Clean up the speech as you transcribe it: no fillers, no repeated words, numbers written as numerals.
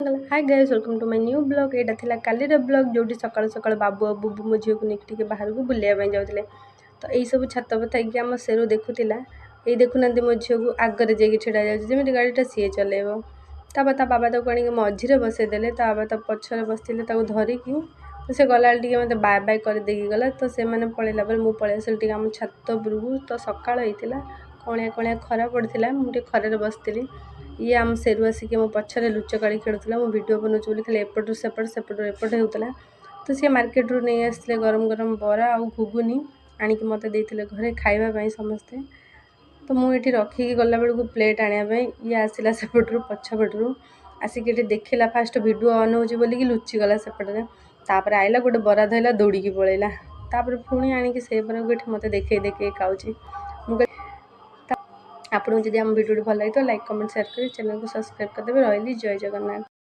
Hi guys, welcome to my new blog. एटा थिला कालीर blog जोटी सकाळ सकाळ बाबू और बुबू मो झील को निकटी बाहर को बुलिया ପାଇଁ जाउतले। तो एई सब छात पर थाकी आम सेरु देखुतिला। एई देखुनांती मो झील को आगरे जेकी छिड़ा जाउछि जेमिति गाड़ीटा सीए चलेबो। ता बाबा तो कणी मझिरे बसै देले, ता बाबा तो पछरे बसतिले ताको धरिकी। तो से गलाल टिके मते बाय बाय कर देकी गला। तो से माने पळेला पर मु पळे आसिल टिके आम छात उपरकू। तो सकाळ होइतिला, कोणिया कोणिया खरा पड़थिला, मु टिके खरारे बसतिली। ये आम सेरु आसिक मो पछरे लुचकाड़ी खेलुला। मो वीडियो बनौछि बोली खाली एपटू सेपट सेपटू एपट होउतला। तो सी मार्केट रू नहीं आसले गरम गरम बरा आ घुगुनी आनिक मते देइतिले घरे खाइबा पई समस्ते। तो मु एठी रखिकी गला बेलू प्लेट आनिया पई ये आसिला सेपटू पछपटू आसिक एठी देखिला। फास्ट वीडियो ऑन होउछि बोली कि लुचि गला सेपटरे। तापर आइला गोटे बरा धइला दौड़ीकी पळेला। तापर पुणी आनिकी से बरा एठी मते देखे खाउछि। आपको जब आम वीडियो भल लगे तो लाइक कमेंट शेयर कर चैनल को सब्सक्राइब करदे। रही जय जगन्नाथ।